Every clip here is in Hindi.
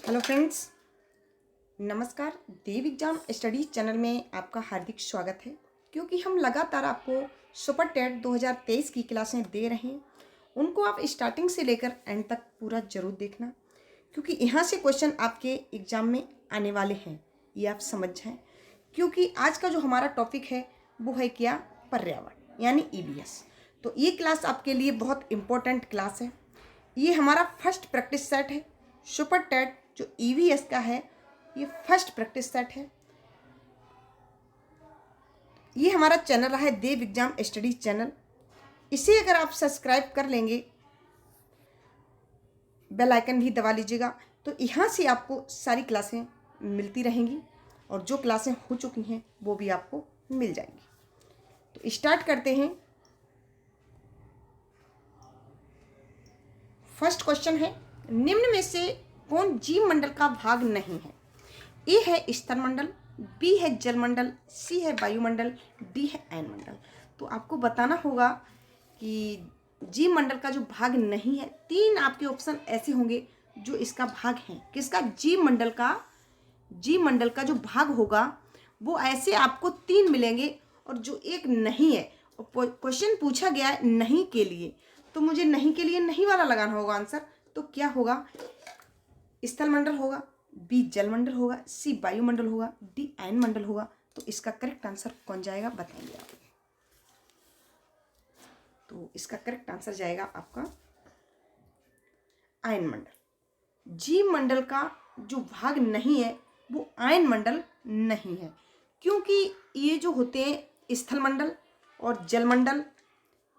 हेलो फ्रेंड्स, नमस्कार। देव एग्जाम स्टडी चैनल में आपका हार्दिक स्वागत है। क्योंकि हम लगातार आपको सुपर टेट 2023 की क्लासें दे रहे हैं, उनको आप स्टार्टिंग से लेकर एंड तक पूरा जरूर देखना, क्योंकि यहाँ से क्वेश्चन आपके एग्जाम में आने वाले हैं, ये आप समझ जाएं। क्योंकि आज का जो हमारा टॉपिक है वो है क्या, पर्यावरण यानी ईवीएस। तो ये क्लास आपके लिए बहुत इम्पोर्टेंट क्लास है। ये हमारा फर्स्ट प्रैक्टिस सेट है। सुपर टेट जो ईवीएस का है, ये फर्स्ट प्रैक्टिस सेट है। ये हमारा चैनल रहा है देव एग्जाम स्टडी चैनल। इसे अगर आप सब्सक्राइब कर लेंगे, बेल आइकन भी दबा लीजिएगा, तो यहाँ से आपको सारी क्लासें मिलती रहेंगी और जो क्लासें हो चुकी हैं वो भी आपको मिल जाएंगी। तो स्टार्ट करते हैं। फर्स्ट क्वेश्चन है, निम्न में से कौन जीव मंडल का भाग नहीं है? ए है स्थल मंडल, बी है जल मंडल, सी है वायुमंडल, डी है अयन मंडल। तो आपको बताना होगा कि जीव मंडल का जो भाग नहीं है, तीन आपके ऑप्शन ऐसे होंगे जो इसका भाग है। किसका? जीव मंडल का जो भाग होगा वो ऐसे आपको तीन मिलेंगे और जो एक नहीं है। और क्वेश्चन पूछा गया है नहीं के लिए, तो मुझे नहीं के लिए नहीं वाला लगाना होगा आंसर। तो क्या होगा? स्थल मंडल होगा, बी जल मंडल होगा, सी वायुमंडल होगा, डी अयन मंडल होगा। तो इसका करेक्ट आंसर कौन जाएगा, बताएंगे आप। तो इसका करेक्ट आंसर जाएगा आपका अयन मंडल। जीव मंडल का जो भाग नहीं है वो अयन मंडल नहीं है, क्योंकि ये जो होते हैं स्थल मंडल और जल मंडल,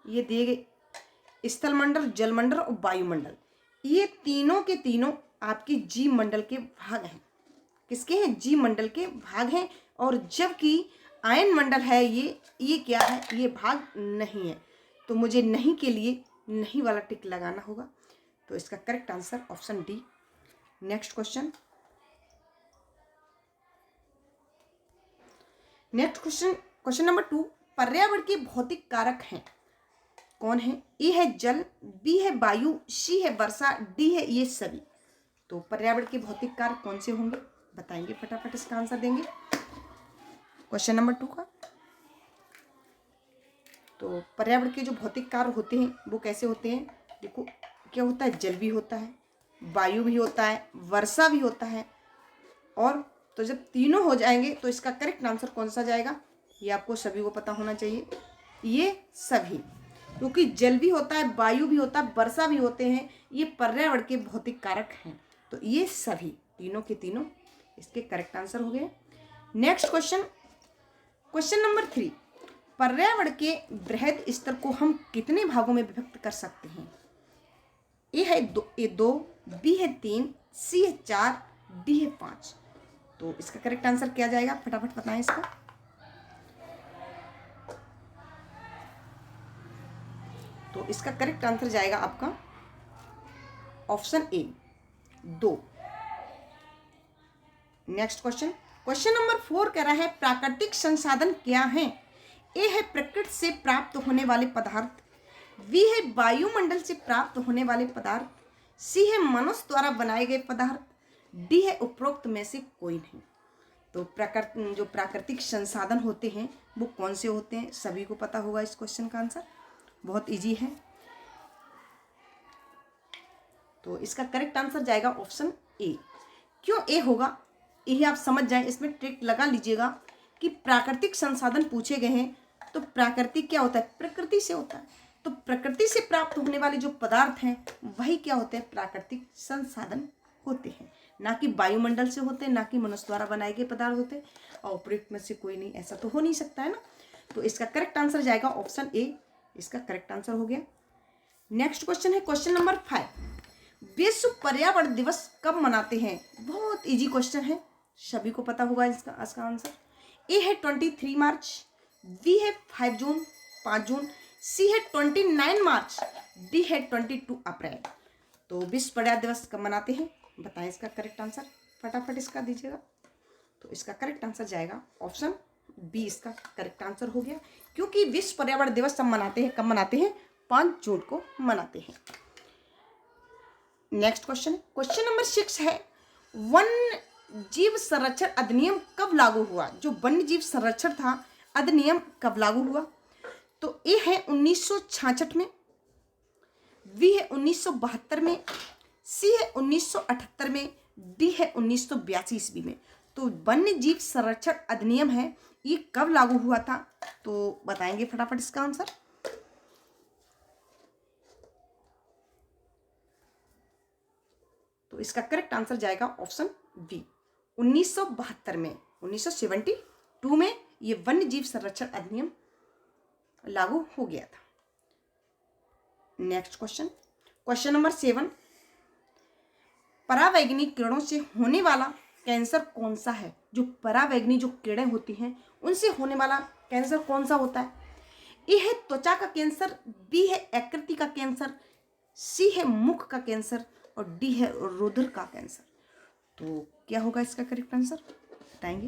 ये दिए गए स्थल मंडल, जल मंडल और वायुमंडल, ये तीनों के तीनों आपके जीव मंडल के भाग हैं। किसके हैं? जीव मंडल के भाग हैं। और जबकि अयन मंडल है, ये क्या है? ये भाग नहीं है। तो मुझे नहीं के लिए नहीं वाला टिक लगाना होगा। तो इसका correct answer option D. Next question question number 2, पर्यावरण के भौतिक कारक हैं कौन है? ए है जल, बी है वायु, सी है वर्षा, डी है ये सभी। तो पर्यावरण के भौतिक कारक कौन से होंगे, बताएंगे, फटाफट इसका आंसर देंगे क्वेश्चन नंबर 2 का। तो पर्यावरण के जो भौतिक कारक होते हैं वो कैसे होते हैं? देखो, क्या होता है? जल भी होता है, वायु भी होता है, वर्षा भी होता है। और तो जब तीनों हो जाएंगे तो इसका करेक्ट आंसर कौन सा जाएगा? ये आपको सभी को पता होना चाहिए, ये सभी। क्योंकि जल भी होता है, वायु भी होता है, वर्षा भी होते हैं, ये पर्यावरण के भौतिक कारक हैं। तो ये सभी तीनों के तीनों इसके करेक्ट आंसर हो गए। नेक्स्ट क्वेश्चन नंबर 3, पर्यावरण के बृहद स्तर को हम कितने भागों में विभक्त कर सकते हैं? ए है 2, बी है 3, सी है 4, डी है 5। तो इसका करेक्ट आंसर क्या जाएगा, फटाफट बताएं इसका। तो इसका करेक्ट आंसर जाएगा आपका option A, 2। Next question number 4 कह रहा है, प्राकृतिक संसाधन क्या है? ए है प्रकृति से प्राप्त होने वाले पदार्थ, बी है वायुमंडल से प्राप्त होने वाले पदार्थ, सी है मनुष्य द्वारा बनाए गए पदार्थ, डी है उपरोक्त में से कोई नहीं। तो जो प्राकृतिक संसाधन होते हैं वो कौन से होते हैं, सभी को पता होगा। इस क्वेश्चन का आंसर बहुत इजी है। तो इसका करेक्ट आंसर जाएगा ऑप्शन ए। क्यों ए होगा, यही आप समझ जाएं, इसमें ट्रिक लगा लीजिएगा कि प्राकृतिक संसाधन पूछे गए हैं। तो प्राकृतिक क्या होता है? प्रकृति से होता है। तो प्रकृति से प्राप्त होने वाले जो पदार्थ हैं वही क्या होते हैं? प्राकृतिक संसाधन होते हैं। ना कि वायुमंडल से होते हैं, ना कि मनुष्य द्वारा बनाए गए पदार्थ होते हैं। और उपयुक्त में से कोई नहीं, ऐसा तो हो नहीं सकता है ना। तो इसका करेक्ट आंसर जाएगा ऑप्शन ए। इसका करेक्ट आंसर हो गया। नेक्स्ट क्वेश्चन है क्वेश्चन नंबर 5, विश्व पर्यावरण दिवस कब मनाते हैं? बहुत इजी क्वेश्चन है, सभी को पता होगा इसका आंसर। ए है 23 मार्च, बी है 5 जून, 5 जून, सी है 29 मार्च, डी है 22 अप्रैल। तो विश्व पर्यावरण दिवस कब मनाते हैं, बताएं इसका करेक्ट आंसर, फटाफट इसका दीजिएगा। तो इसका करेक्ट आंसर जाएगा ऑप्शन बी। इसका करेक्ट आंसर हो गया, क्योंकि विश्व पर्यावरण दिवस कब मनाते हैं? 5 जून को मनाते हैं। नेक्स्ट क्वेश्चन नंबर 6 है, वन्य जीव संरक्षण अधिनियम कब लागू हुआ? जो वन्य जीव संरक्षण था अधिनियम कब लागू हुआ? तो ए है 1966 में, बी है 1972 में, सी है 1978 में, डी है 1982 ईस्वी में। तो वन्य जीव संरक्षण अधिनियम है, ये कब लागू हुआ था? तो बताएंगे फटाफट इसका आंसर। तो इसका करेक्ट आंसर जाएगा ऑप्शन बी, 1972 में, 1972 में ये वन्य जीव संरक्षण अधिनियम लागू हो गया था। नेक्स्ट क्वेश्चन, क्वेश्चन नंबर 7, परावैंगनिक किरणों से होने वाला कैंसर कौन सा है? जो परावैंगनिक जो किरणें होती हैं उनसे होने वाला कैंसर कौन सा होता है? ए है त्वचा का कैंसर, बी है यकृत का कैंसर, सी है मुख का कैंसर और डी है रुधिर का कैंसर। तो क्या होगा इसका करेक्ट आंसर बताएंगे?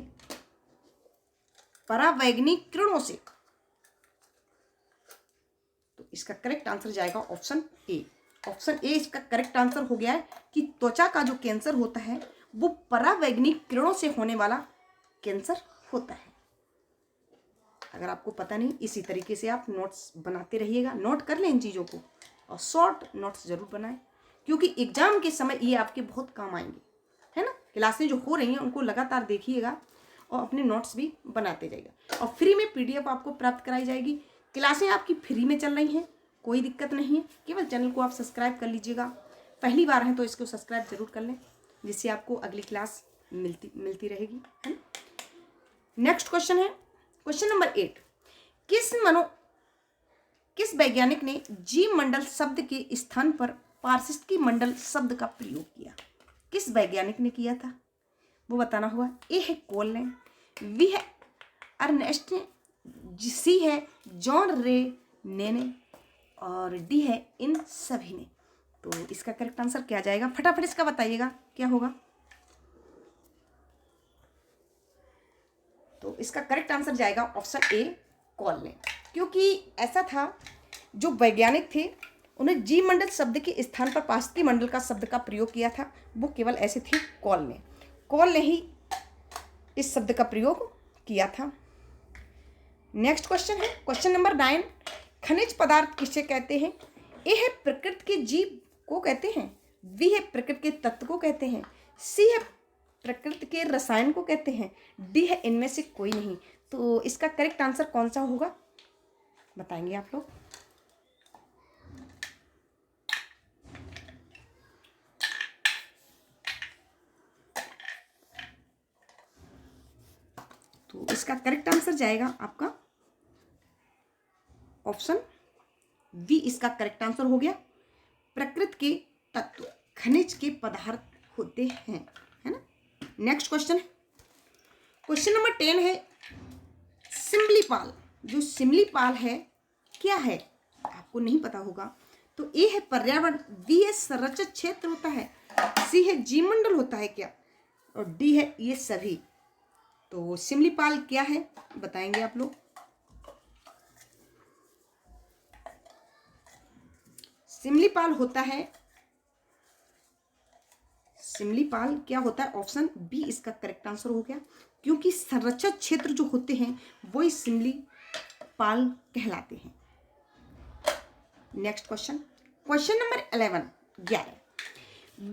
परावैंगनिक किरणों से, तो इसका करेक्ट आंसर जाएगा ऑप्शन ए। ऑप्शन ए इसका करेक्ट आंसर हो गया है कि त्वचा का जो कैंसर होता है वो परावैंगनिक किरणों से होने वाला कैंसर होता है। अगर आपको पता नहीं, इसी तरीके से आप नोट्स बनाते रहिएगा, नोट कर लें इन चीज़ों को और शॉर्ट नोट्स जरूर बनाएं, क्योंकि एग्जाम के समय ये आपके बहुत काम आएंगे, है ना। क्लासें जो हो रही हैं उनको लगातार देखिएगा और अपने नोट्स भी बनाते जाइएगा। और फ्री में PDF आपको प्राप्त कराई जाएगी। क्लासें आपकी फ्री में चल रही हैं, कोई दिक्कत नहीं है। केवल चैनल को आप सब्सक्राइब कर लीजिएगा। पहली बार है तो इसको सब्सक्राइब जरूर कर लें, जिससे आपको अगली क्लास मिलती रहेगी, है ना। नेक्स्ट क्वेश्चन है क्वेश्चन नंबर 8, किस वैज्ञानिक ने जीव मंडल शब्द के स्थान पर पारिस्थितिकी मंडल शब्द का प्रयोग किया? किस वैज्ञानिक ने किया था वो बताना हुआ। ए है कोल ने, बी है अर्नेस्ट ने, सी है जॉन रे ने और डी है इन सभी ने। तो इसका करेक्ट आंसर क्या जाएगा? फटाफट इसका बताइएगा क्या होगा। तो इसका करेक्ट आंसर जाएगा ऑप्शन ए, कॉल ने। क्योंकि ऐसा था, जो वैज्ञानिक थे उन्हें जीव मंडल शब्द के स्थान पर पारिस्थितिकी मंडल का शब्द का प्रयोग किया था, वो केवल ऐसे थे कॉल ने ही इस शब्द का प्रयोग किया था। नेक्स्ट क्वेश्चन है क्वेश्चन नंबर 9, खनिज पदार्थ किसे कहते हैं? ए है प्रकृति के जीव को कहते हैं, बी है प्रकृति के तत्व को कहते हैं, सी है प्रकृति के रसायन को कहते हैं, डी है इनमें से कोई नहीं। तो इसका करेक्ट आंसर कौन सा होगा बताएंगे आप लोग। तो इसका करेक्ट आंसर जाएगा आपका ऑप्शन बी, इसका करेक्ट आंसर हो गया। प्रकृति के तत्व खनिज के पदार्थ होते हैं, है ना। नेक्स्ट क्वेश्चन है क्वेश्चन नंबर 10 है, सिमलीपाल। जो सिमलीपाल है क्या है? आपको नहीं पता होगा। तो ए है पर्यावरण, बी है संरक्षित क्षेत्र होता है, सी है जीवमंडल होता है क्या, और डी है ये सभी। तो सिमलीपाल क्या है बताएंगे आप लोग। सिमलीपाल होता है, सिमलीपाल क्या होता है? ऑप्शन बी इसका करेक्ट आंसर हो गया, क्योंकि संरक्षित क्षेत्र जो होते हैं वही सिमलीपाल कहलाते हैं। Next question question number 11,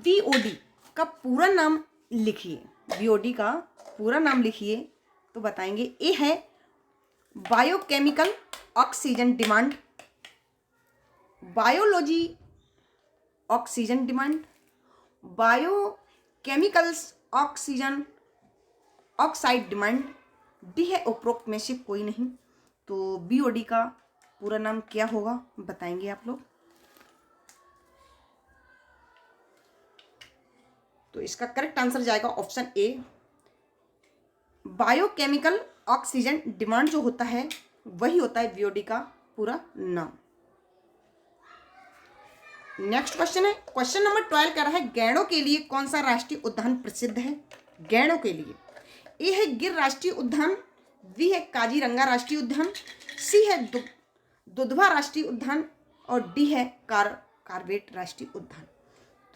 BOD का पूरा नाम लिखिए। BOD का पूरा नाम लिखिए तो बताएंगे। ए है biochemical oxygen demand, biology oxygen demand, biochemicals oxygen oxide demand, D है उपरोक्त में से कोई नहीं। तो BOD का पूरा नाम क्या होगा बताएंगे आप लोग। तो इसका करेक्ट आंसर जाएगा option A, biochemical oxygen demand जो होता है वही होता है BOD का पूरा नाम। नेक्स्ट क्वेश्चन है क्वेश्चन नंबर 12 कह रहा है, गैंडों के लिए कौन सा राष्ट्रीय उद्यान प्रसिद्ध है? गैंडों के लिए ए है गिर राष्ट्रीय उद्यान, बी है काजीरंगा राष्ट्रीय उद्यान, सी है दुधवा राष्ट्रीय उद्यान और डी है कार्बेट राष्ट्रीय उद्यान।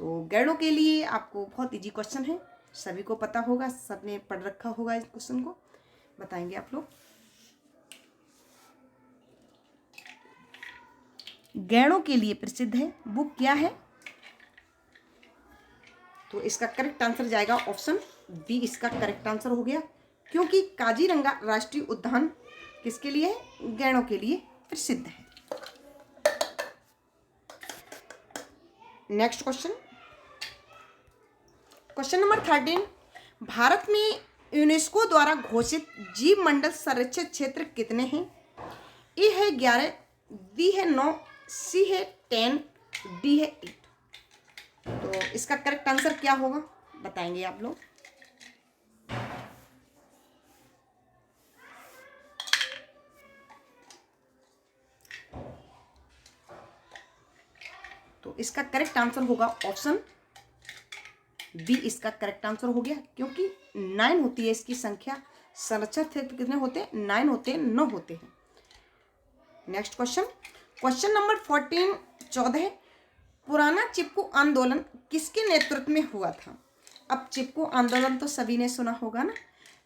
तो गैंडों के लिए आपको बहुत इजी क्वेश्चन है, सभी को पता होगा, सबने पढ़ रखा होगा इस क्वेश्चन को। बताएंगे आप लोग। गैंडों के लिए प्रसिद्ध है, वो क्या है? तो इसका करेक्ट आंसर जाएगा ऑप्शन बी, इसका करेक्ट आंसर हो गया, क्योंकि काजीरंगा राष्ट्रीय उद्यान किसके लिए है? गैंडों के लिए प्रसिद्ध है। Next question, question number 13, Bharat में यूनेस्को द्वारा घोषित जीव मंडल संरक्षित क्षेत्र कितने हैं? ए है 11, बी है 9, सी है 10, डी है 8। तो इसका करेक्ट आंसर क्या होगा बताएंगे आप लोग। तो इसका करेक्ट आंसर होगा ऑप्शन बी, इसका करेक्ट आंसर हो गया, क्योंकि 9 होती है इसकी संख्या। संरक्षित क्षेत्र कितने होते हैं? 9 होते हैं, 9 होते हैं। नेक्स्ट क्वेश्चन, क्वेश्चन नंबर 14, पुराना चिपको आंदोलन किसके नेतृत्व में हुआ था? अब चिपको आंदोलन तो सभी ने सुना होगा ना,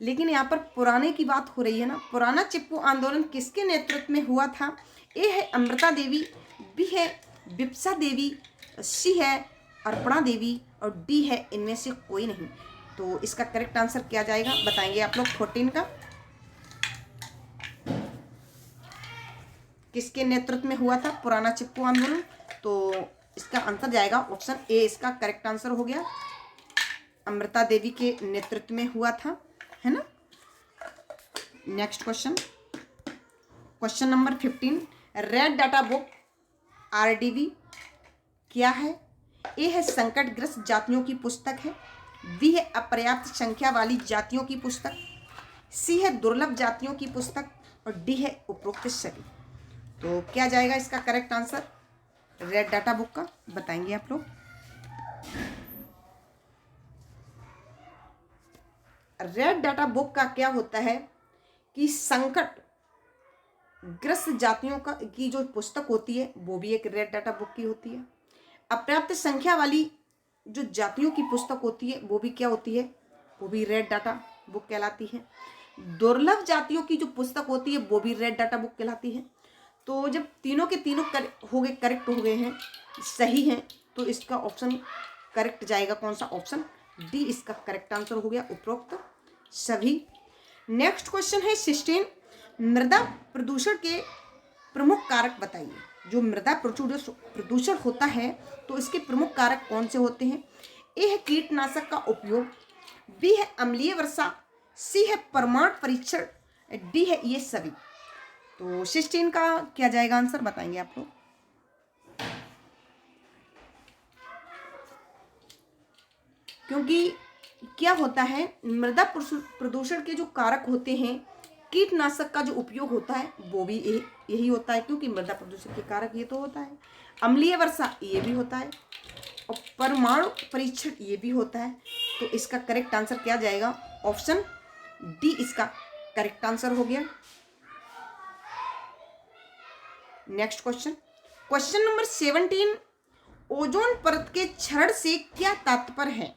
लेकिन यहाँ पर पुराने की बात हो रही है ना। पुराना चिपको आंदोलन किसके नेतृत्व में हुआ था? ए है अमृता देवी, बी है बिपसा देवी, सी है अर्पणा देवी और डी है इनमें से कोई नहीं। तो इसका करेक्ट आंसर क्या जाएगा बताएंगे आप लोग। 14 का किसके नेतृत्व में हुआ था पुराना चिपको आंदोलन? तो इसका आंसर जाएगा ऑप्शन ए, इसका करेक्ट आंसर हो गया, अमृता देवी के नेतृत्व में हुआ था, है ना। Next question, question number 15, red data book RDB क्या है? ए है संकटग्रस्त जातियों की पुस्तक है, बी है अपर्याप्त संख्या वाली जातियों की पुस्तक, सी है दुर्लभ जातियों की पुस्तक और डी है उपरोक्त सभी। तो क्या जाएगा इसका correct answer red data book का बताएंगे आप लोग। रेड डाटा बुक का क्या होता है कि संकट ग्रस्त जातियों का की जो पुस्तक होती है वो भी एक रेड डाटा बुक की होती है। अपर्याप्त संख्या वाली जो जातियों की पुस्तक होती है वो भी क्या होती है? वो भी रेड डाटा बुक कहलाती है। दुर्लभ जातियों की जो पुस्तक होती है वो भी रेड डाटा बुक कहलाती है। तो जब तीनों के तीनों करेक्ट हो गए हैं, सही हैं, तो इसका ऑप्शन करेक्ट जाएगा कौन सा? ऑप्शन डी, इसका करेक्ट आंसर हो गया उपरोक्त सभी। नेक्स्ट क्वेश्चन है 16, मृदा प्रदूषण के प्रमुख कारक बताइए। जो मृदा प्रदूषण होता है तो इसके प्रमुख कारक कौन से होते हैं? ए है कीटनाशक का उपयोग, बी है अम्लीय वर्षा, सी है परमाणु परीक्षण, डी है ये सभी। तो 16 का क्या जाएगा आंसर बताएंगे आप लोग। क्योंकि क्या होता है, मृदा प्रदूषण के जो कारक होते हैं, कीटनाशक का जो उपयोग होता है वो भी यही होता है, क्योंकि मृदा प्रदूषण के कारक ये तो होता है। अम्लीय वर्षा ये भी होता है और परमाणु परीक्षण ये भी होता है। तो इसका करेक्ट आंसर क्या जाएगा? ऑप्शन डी, इसका करेक्ट आंसर हो गया। Next question, question number 17, ozone परत के क्षरण से क्या तात्पर्य है?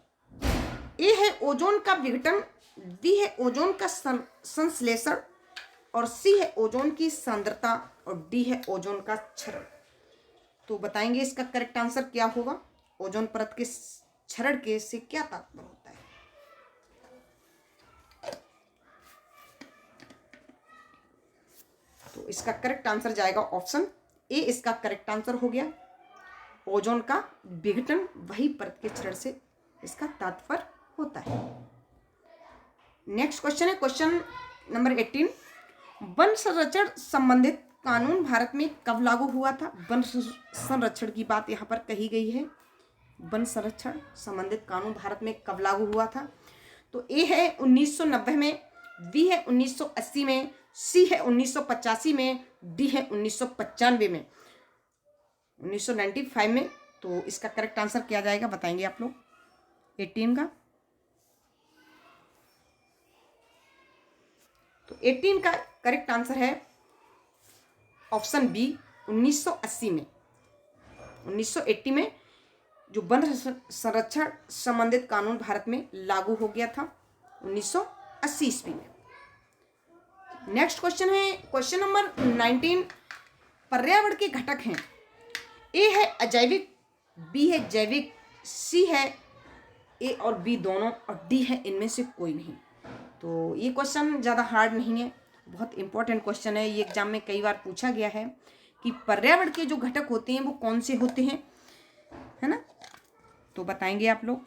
ए है ओजोन का विघटन, बी है ओजोन का संश्लेषण और सी है ओजोन की सांद्रता और डी है ओजोन का क्षरण। तो बताएंगे इसका करेक्ट आंसर क्या होगा। ओजोन परत के क्षरण के से क्या तात्पर्य होता है? तो इसका करेक्ट आंसर जाएगा ऑप्शन ए, इसका करेक्ट आंसर हो गया, ओजोन का विघटन वही परत के क्षरण से इसका तात्पर्य होता है। नेक्स्ट क्वेश्चन है क्वेश्चन नंबर 18, वन संरक्षण संबंधित कानून भारत में कब लागू हुआ था? वन संरक्षण की बात यहाँ पर कही गई है। वन संरक्षण संबंधित कानून भारत में कब लागू हुआ था? तो ए है 1990 में, बी है 1980 में, सी है 1985 में, डी है 1995 में, 1995 में। तो इसका करेक्ट आंसर क्या जाएगा बताएंगे आप लोग 18 का। तो 18 का करेक्ट आंसर है ऑप्शन बी, 1980 में। 1980 में जो वन संरक्षण संबंधित कानून भारत में लागू हो गया था 1980 ईस्वी में। नेक्स्ट क्वेश्चन है क्वेश्चन नंबर 19। पर्यावरण के घटक हैं, ए है अजैविक, बी है जैविक, सी है ए और बी दोनों, और डी है इनमें से कोई नहीं। तो ये क्वेश्चन ज़्यादा हार्ड नहीं है, बहुत इंपॉर्टेंट क्वेश्चन है। ये एग्जाम में कई बार पूछा गया है कि पर्यावरण के जो घटक होते हैं वो कौन से होते हैं, है ना। तो बताएंगे आप लोग।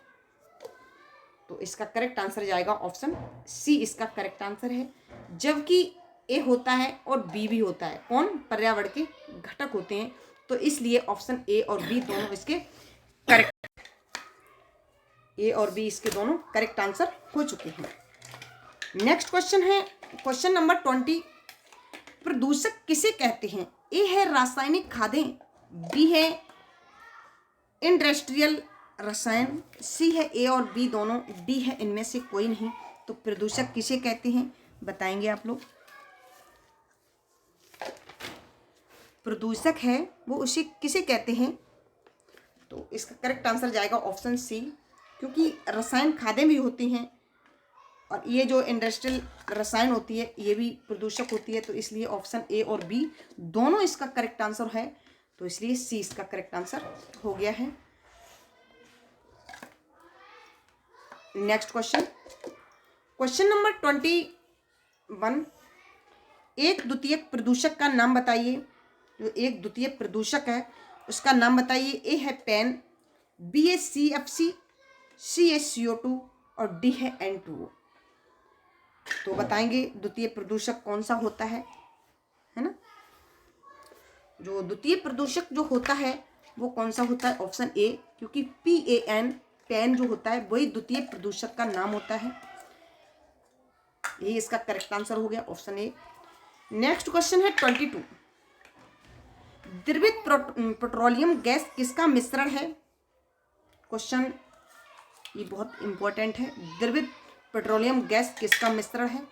तो इसका करेक्ट आंसर जाएगा ऑप्शन सी, इसका करेक्ट आंसर है। जबकि ए होता है और बी भी होता है, कौन, पर्यावरण के घटक होते हैं, तो इसलिए ऑप्शन ए और बी दोनों इसके करेक्ट, ए और बी इसके दोनों करेक्ट आंसर हो चुके हैं। नेक्स्ट क्वेश्चन है क्वेश्चन नंबर 20। प्रदूषक किसे कहते हैं? ए है रासायनिक खादें, बी है इंडस्ट्रियल रसायन, सी है ए और बी दोनों, डी है इनमें से कोई नहीं। तो प्रदूषक किसे कहते हैं बताएंगे आप लोग। प्रदूषक है वो उसे किसे कहते हैं, तो इसका करेक्ट आंसर जाएगा ऑप्शन सी, क्योंकि रसायन खादें भी होती हैं और ये जो इंडस्ट्रियल रसायन होती है ये भी प्रदूषक होती है, तो इसलिए ऑप्शन ए और बी दोनों इसका करेक्ट आंसर है, तो इसलिए सी इसका करेक्ट आंसर हो गया है। Next question question number 21। एक द्वितीयक प्रदूषक का नाम बताइए। जो एक द्वितीयक प्रदूषक है उसका नाम बताइए। ए है पेन, बी है CFC, सी है CO2 और डी है N2O। तो बताएंगे द्वितीय प्रदूषक कौन सा होता है ना। जो द्वितीय प्रदूषक जो होता है वो कौन सा होता है, ऑप्शन ए, क्योंकि PAN पेन जो होता है वही द्वितीय प्रदूषक का नाम होता है। ये इसका करेक्ट आंसर हो गया ऑप्शन ए। नेक्स्ट क्वेश्चन है 22। द्रवित पेट्रोलियम गैस किसका मिश्रण है? क्वेश्चन ये बहुत इंपॉर्टेंट है। द्रवित पेट्रोलियम गैस किसका मिश्रण है?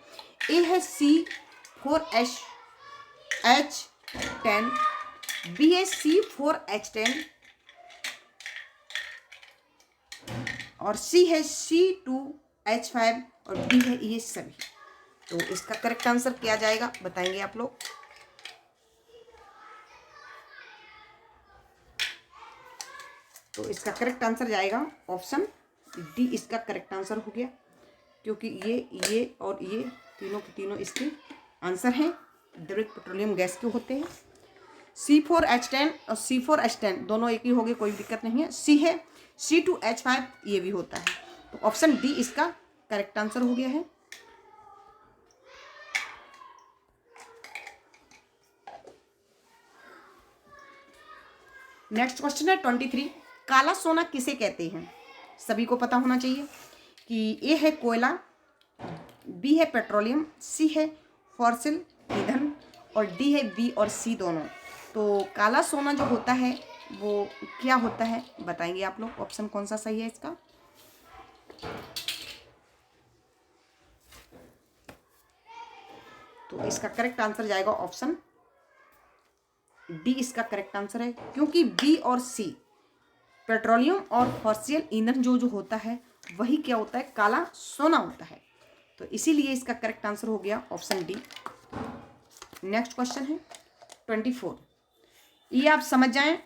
ए है C4H10, बी है C4H10 और सी है C2H5 और डी है ये सभी। तो इसका करेक्ट आंसर क्या जाएगा बताएंगे आप लोग। तो इसका करेक्ट आंसर जाएगा ऑप्शन डी, इसका करेक्ट आंसर हो गया, क्योंकि ये और ये तीनों के तीनों इसके आंसर हैं, द्रवित पेट्रोलियम गैस के होते हैं। C4H10 और C4H10 दोनों एक ही हो गए, कोई दिक्कत नहीं है। सी है C2H5 ये भी होता है, तो ऑप्शन डी इसका करेक्ट आंसर हो गया है। नेक्स्ट क्वेश्चन है 23। काला सोना किसे कहते हैं? सभी को पता होना चाहिए कि ए है कोयला, बी है पेट्रोलियम, सी है फॉसिल ईंधन और डी है बी और सी दोनों। तो काला सोना जो होता है वो क्या होता है बताएंगे आप लोग। ऑप्शन कौन सा सही है इसका? तो इसका करेक्ट आंसर जाएगा ऑप्शन डी, इसका करेक्ट आंसर है, क्योंकि बी और सी पेट्रोलियम और फॉसिल ईंधन जो होता है वही क्या होता है, काला सोना होता है। तो इसीलिए इसका करेक्ट आंसर हो गया ऑप्शन डी। नेक्स्ट क्वेश्चन है 24। ये आप समझ जाएं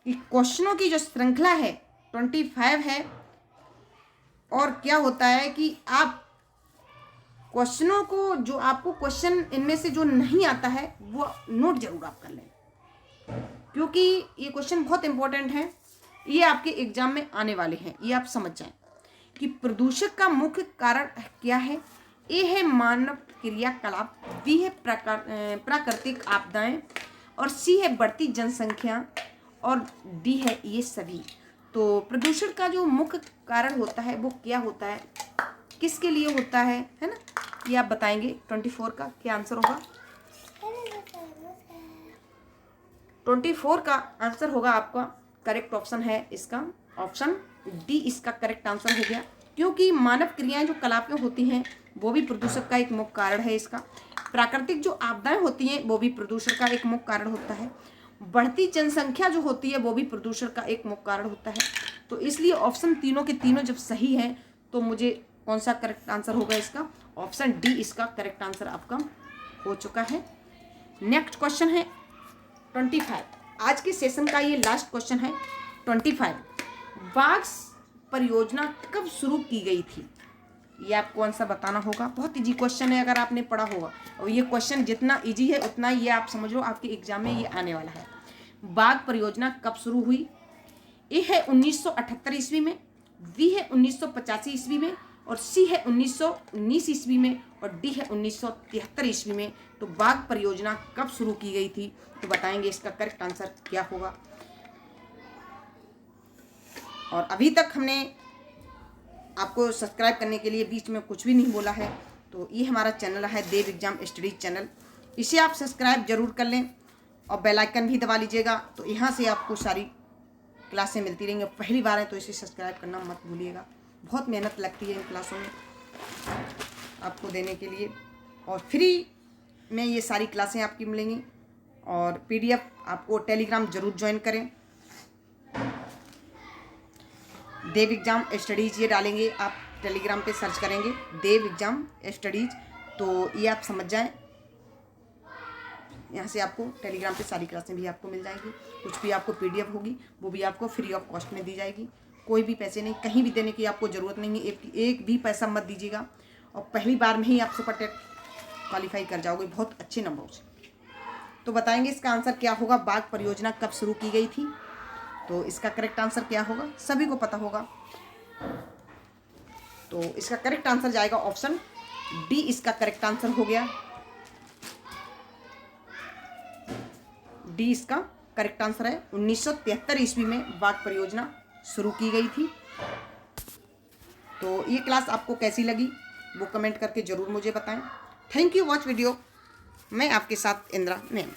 कि क्वेश्चनों की जो श्रृंखला है 25 है, और क्या होता है कि आप क्वेश्चनों को, जो आपको क्वेश्चन इनमें से जो नहीं आता है वो नोट जरूर आप कर लें, क्योंकि ये क्वेश्चन बहुत इंपॉर्टेंट है, ये आपके एग्जाम में आने वाले हैं। ये आप समझ जाएं कि प्रदूषक का मुख्य कारण क्या है। ए है मानव क्रियाकलाप, बी है प्राकृतिक आपदाएं और सी है बढ़ती जनसंख्या और डी है ये सभी। तो प्रदूषण का जो मुख्य कारण होता है वो क्या होता है, किसके लिए होता है ना, ये आप बताएंगे। 24 का क्या आंसर होगा? 24 का आंसर होगा आपका करेक्ट ऑप्शन है इसका ऑप्शन डी, इसका करेक्ट आंसर हो गया, क्योंकि मानव क्रियाएं जो कलापें होती हैं वो भी प्रदूषक का एक मुख्य कारण है। इसका प्राकृतिक जो आपदाएं होती हैं वो भी प्रदूषण का एक मुख्य कारण होता है। बढ़ती जनसंख्या जो होती है वो भी प्रदूषण का एक मुख्य कारण होता है। तो इसलिए ऑप्शन तीनों के तीनों जब सही है तो मुझे कौन सा करेक्ट आंसर होगा इसका? ऑप्शन डी इसका करेक्ट आंसर आपका हो चुका है। नेक्स्ट क्वेश्चन है 25। आज के सेशन का ये लास्ट क्वेश्चन है 25। बाघ परियोजना कब शुरू की गई थी? ये आपको आंसर बताना होगा। बहुत इजी क्वेश्चन है अगर आपने पढ़ा होगा, और ये क्वेश्चन जितना इजी है उतना ये आप समझ लो आपके एग्जाम में ये आने वाला है। बाघ परियोजना कब शुरू हुई? ए है 1978 ईस्वी में, बी है 1985 ईस्वी में, और सी है 1919 ईस्वी में, और डी है 1973 ईस्वी में। तो बाघ परियोजना कब शुरू की गई थी? तो बताएंगे इसका करेक्ट आंसर क्या होगा। और अभी तक हमने आपको सब्सक्राइब करने के लिए बीच में कुछ भी नहीं बोला है, तो ये हमारा चैनल है देव एग्जाम स्टडीज चैनल। इसे आप सब्सक्राइब जरूर कर लें और बेल आइकन भी दबा लीजिएगा, तो यहाँ से आपको सारी क्लासें मिलती रहेंगी। पहली बार है तो इसे सब्सक्राइब करना मत भूलिएगा। बहुत मेहनत लगती है इन क्लासों में आपको देने के लिए, और फ्री में ये सारी क्लासें आपकी मिलेंगी। और PDF आपको टेलीग्राम जरूर ज्वाइन करें। देव एग्जाम स्टडीज ये डालेंगे आप, टेलीग्राम पे सर्च करेंगे देव एग्जाम स्टडीज, तो ये आप समझ जाएं। यहाँ से आपको टेलीग्राम पे सारी क्लासें भी आपको मिल जाएंगी। कुछ भी आपको PDF होगी वो भी आपको फ्री ऑफ कॉस्ट में दी जाएगी। कोई भी पैसे नहीं, कहीं भी देने की आपको ज़रूरत नहीं है। एक भी पैसा मत दीजिएगा, और पहली बार में ही आप सुपर टेट क्वालिफाई कर जाओगे बहुत अच्छे नंबरों से। तो बताएंगे इसका आंसर क्या होगा। बाघ परियोजना कब शुरू की गई थी? तो इसका करेक्ट आंसर क्या होगा? सभी को पता होगा। तो इसका करेक्ट आंसर जाएगा ऑप्शन डी, इसका करेक्ट आंसर हो गया। डी इसका करेक्ट आंसर है। 1973 ईस्वी में बाघ परियोजना शुरू की गई थी। तो ये क्लास आपको कैसी लगी वो कमेंट करके ज़रूर मुझे बताएं। Thank you watch video. मैं आपके साथ इंद्रा मैम।